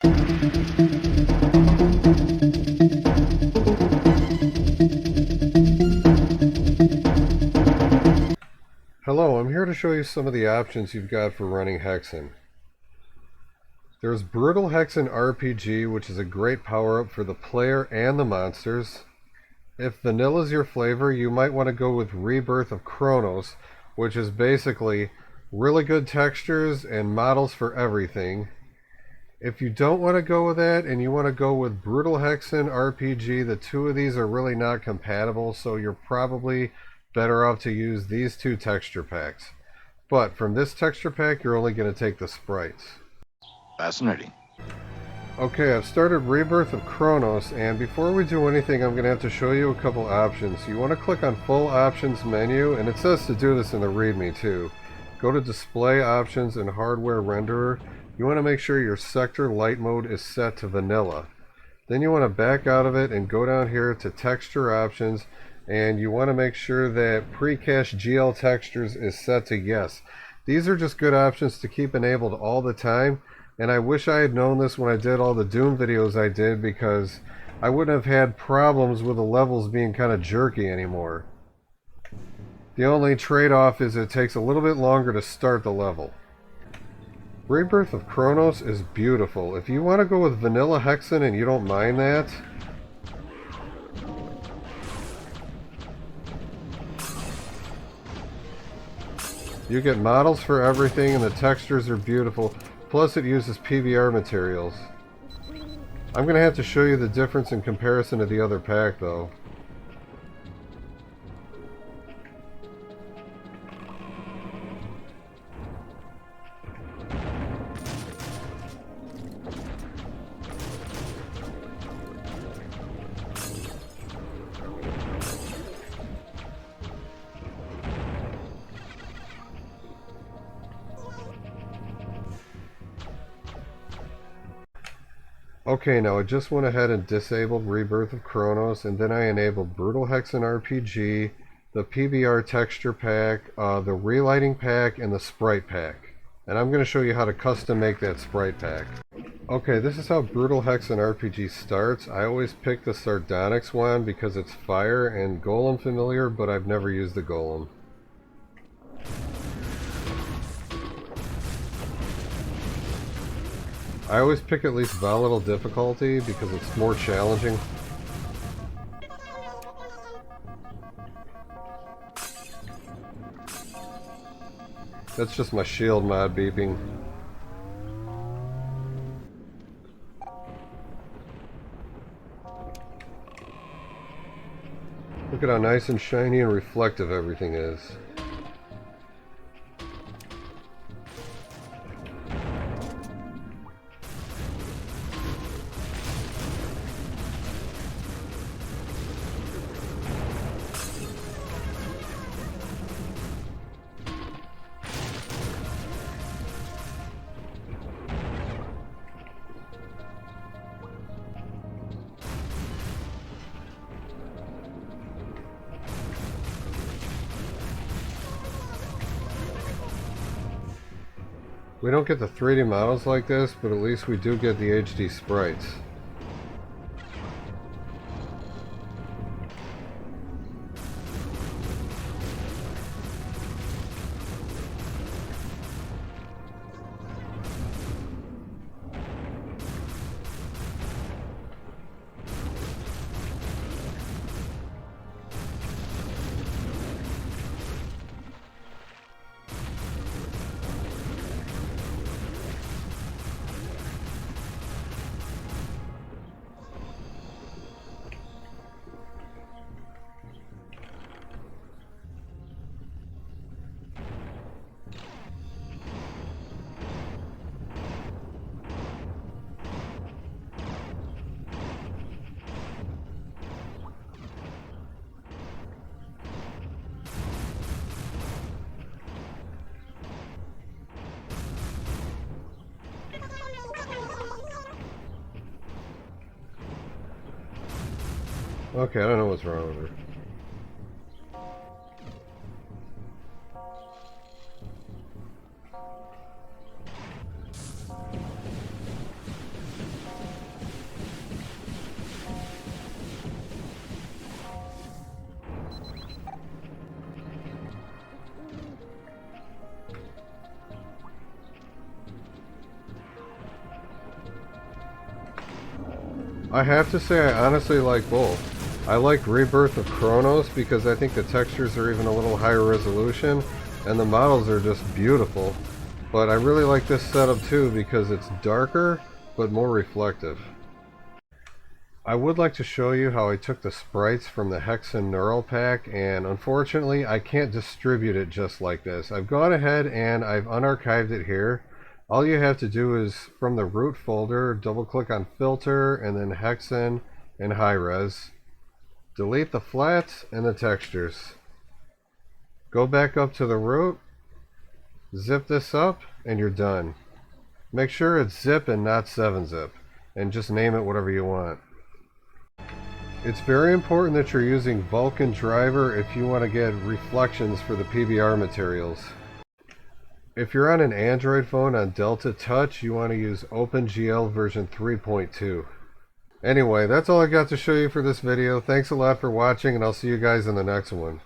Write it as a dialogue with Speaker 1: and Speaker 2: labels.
Speaker 1: Hello, I'm here to show you some of the options you've got for running Hexen. There's Brutal Hexen RPG, which is a great power-up for the player and the monsters. If vanilla is your flavor, you might want to go with Rebirth of Cronos, which is basically really good textures and models for everything. If you don't want to go with that and you want to go with Brutal Hexen RPG, the two of these are really not compatible, so you're probably better off to use these two texture packs. But from this texture pack, you're only going to take the sprites.
Speaker 2: Fascinating.
Speaker 1: Okay, I've started Rebirth of Cronos, and before we do anything, I'm going to have to show you a couple options. You want to click on Full Options menu, and it says to do this in the README too. Go to Display Options and Hardware Renderer. You want to make sure your sector light mode is set to vanilla. Then you want to back out of it and go down here to Texture Options, and you want to make sure that Precast GL Textures is set to yes. These are just good options to keep enabled all the time, and I wish I had known this when I did all the Doom videos I did, because I wouldn't have had problems with the levels being kind of jerky anymore. The only trade-off is it takes a little bit longer to start the level. Rebirth of Cronos is beautiful. If you want to go with vanilla Hexen and you don't mind that, you get models for everything and the textures are beautiful. Plus it uses PBR materials. I'm going to have to show you the difference in comparison to the other pack though. Okay, now I just went ahead and disabled Rebirth of Cronos, and then I enabled Brutal Hexen RPG, the PBR Texture Pack, the Relighting Pack, and the Sprite Pack. And I'm going to show you how to custom make that Sprite Pack. Okay, this is how Brutal Hexen RPG starts. I always pick the Sardonyx one because it's fire and golem familiar, but I've never used the golem. I always pick at least volatile difficulty because it's more challenging. That's just my shield mod beeping. Look at how nice and shiny and reflective everything is. We don't get the 3D models like this, but at least we do get the HD sprites. Okay, I don't know what's wrong with her. I have to say I honestly like both. I like Rebirth of Cronos because I think the textures are even a little higher resolution and the models are just beautiful. But I really like this setup too because it's darker but more reflective. I would like to show you how I took the sprites from the Hexen Neural Pack, and unfortunately I can't distribute it just like this. I've gone ahead and I've unarchived it here. All you have to do is from the root folder, double click on filter and then Hexen and high res. Delete the flats and the textures. Go back up to the root, zip this up, and you're done. Make sure it's zip and not 7-zip, and just name it whatever you want. It's very important that you're using Vulkan driver if you want to get reflections for the PBR materials. If you're on an Android phone on Delta Touch, you want to use OpenGL version 3.2. Anyway, that's all I got to show you for this video. Thanks a lot for watching, and I'll see you guys in the next one.